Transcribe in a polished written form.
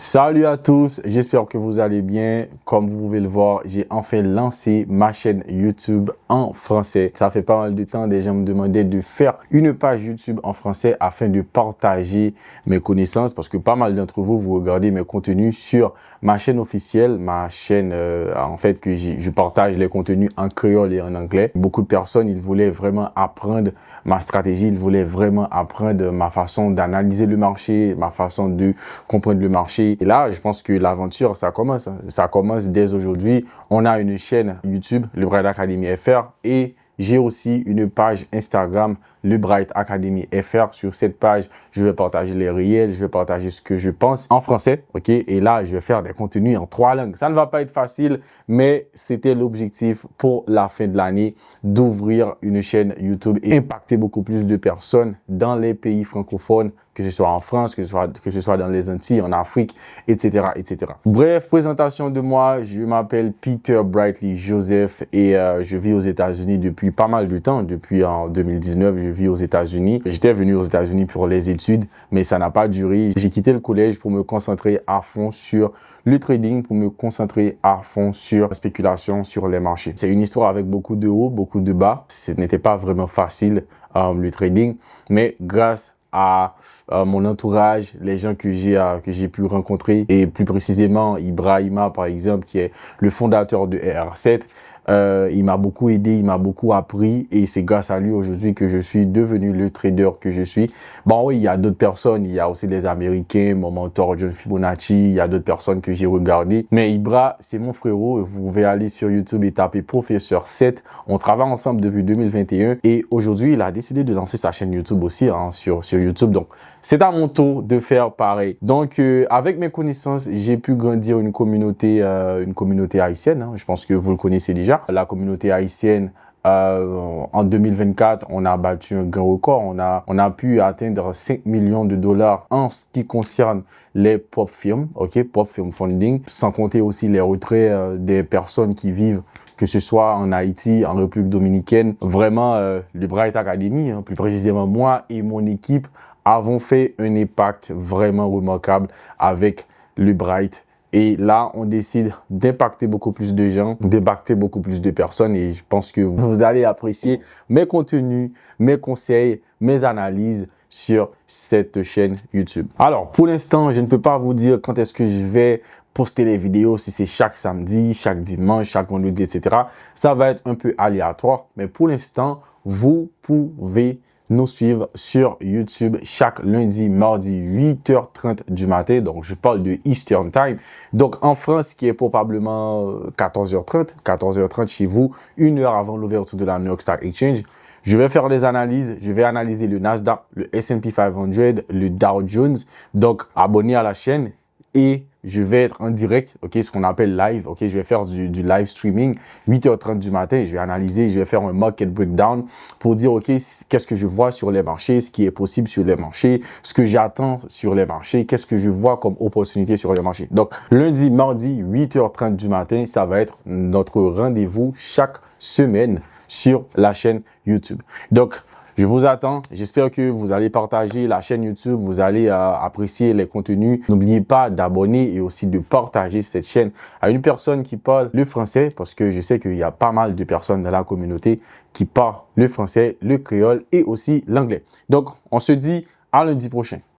Salut à tous, j'espère que vous allez bien. Comme vous pouvez le voir, j'ai enfin lancé ma chaîne YouTube en français. Ça fait pas mal de temps, des gens me demandaient de faire une page YouTube en français afin de partager mes connaissances parce que pas mal d'entre vous, vous regardez mes contenus sur ma chaîne officielle, ma chaîne en fait que je partage les contenus en créole et en anglais. Beaucoup de personnes, ils voulaient vraiment apprendre ma stratégie, ils voulaient vraiment apprendre ma façon d'analyser le marché, ma façon de comprendre le marché. Et là, je pense que l'aventure, ça commence. Ça commence dès aujourd'hui. On a une chaîne YouTube, Le Bright Academy FR, et j'ai aussi une page Instagram, Le Bright Academy FR. Sur cette page, je vais partager les réels, je vais partager ce que je pense en français, ok? Et là, je vais faire des contenus en 3 langues. Ça ne va pas être facile, mais c'était l'objectif pour la fin de l'année d'ouvrir une chaîne YouTube et impacter beaucoup plus de personnes dans les pays francophones, que ce soit en France, que ce soit dans les Antilles, en Afrique, etc., etc. Bref, présentation de moi, je m'appelle Peter Brightly Joseph et je vis aux États-Unis depuis pas mal de temps. Depuis en 2019, je vis aux États-Unis. J'étais venu aux États-Unis pour les études, mais ça n'a pas duré. J'ai quitté le collège pour me concentrer à fond sur le trading, pour me concentrer à fond sur la spéculation sur les marchés. C'est une histoire avec beaucoup de hauts, beaucoup de bas. Ce n'était pas vraiment facile, le trading, mais grâce à mon entourage, les gens que j'ai pu rencontrer, et plus précisément Ibrahima par exemple, qui est le fondateur de RR7. Il m'a beaucoup aidé, il m'a beaucoup appris et c'est grâce à lui aujourd'hui que je suis devenu le trader que je suis. Bon oui, il y a d'autres personnes, il y a aussi des Américains, mon mentor John Fibonacci, il y a d'autres personnes que j'ai regardées. Mais Ibra, c'est mon frérot, vous pouvez aller sur YouTube et taper Professeur 7. On travaille ensemble depuis 2021 et aujourd'hui, il a décidé de lancer sa chaîne YouTube aussi sur YouTube. Donc, c'est à mon tour de faire pareil. Donc, avec mes connaissances, j'ai pu grandir une communauté haïtienne. Je pense que vous le connaissez déjà. La communauté haïtienne, en 2024, on a battu un grand record. On a pu atteindre 5 millions de dollars en ce qui concerne les pop films, ok, pop film funding, sans compter aussi les retraits des personnes qui vivent, que ce soit en Haïti, en République dominicaine. Vraiment, le Bright Academy, plus précisément moi et mon équipe, avons fait un impact vraiment remarquable avec le Bright. Et là, on décide d'impacter beaucoup plus de gens, d'impacter beaucoup plus de personnes. Et je pense que vous allez apprécier mes contenus, mes conseils, mes analyses sur cette chaîne YouTube. Alors, pour l'instant, je ne peux pas vous dire quand est-ce que je vais poster les vidéos, si c'est chaque samedi, chaque dimanche, chaque vendredi, etc. Ça va être un peu aléatoire. Mais pour l'instant, vous pouvez nous suivre sur YouTube chaque lundi, mardi, 8h30 du matin. Donc, je parle de Eastern Time. Donc, en France, qui est probablement 14h30 chez vous, 1 heure avant l'ouverture de la New York Stock Exchange. Je vais faire des analyses. Je vais analyser le Nasdaq, le S&P 500, le Dow Jones. Donc, abonnez à la chaîne et je vais être en direct, ok, ce qu'on appelle live, ok, je vais faire du live streaming, 8h30 du matin, je vais analyser, je vais faire un market breakdown pour dire, ok, qu'est-ce que je vois sur les marchés, ce qui est possible sur les marchés, ce que j'attends sur les marchés, qu'est-ce que je vois comme opportunité sur les marchés. Donc, lundi, mardi, 8h30 du matin, ça va être notre rendez-vous chaque semaine sur la chaîne YouTube. Donc, je vous attends. J'espère que vous allez partager la chaîne YouTube. Vous allez apprécier les contenus. N'oubliez pas d'abonner et aussi de partager cette chaîne à une personne qui parle le français parce que je sais qu'il y a pas mal de personnes dans la communauté qui parlent le français, le créole et aussi l'anglais. Donc, on se dit à lundi prochain.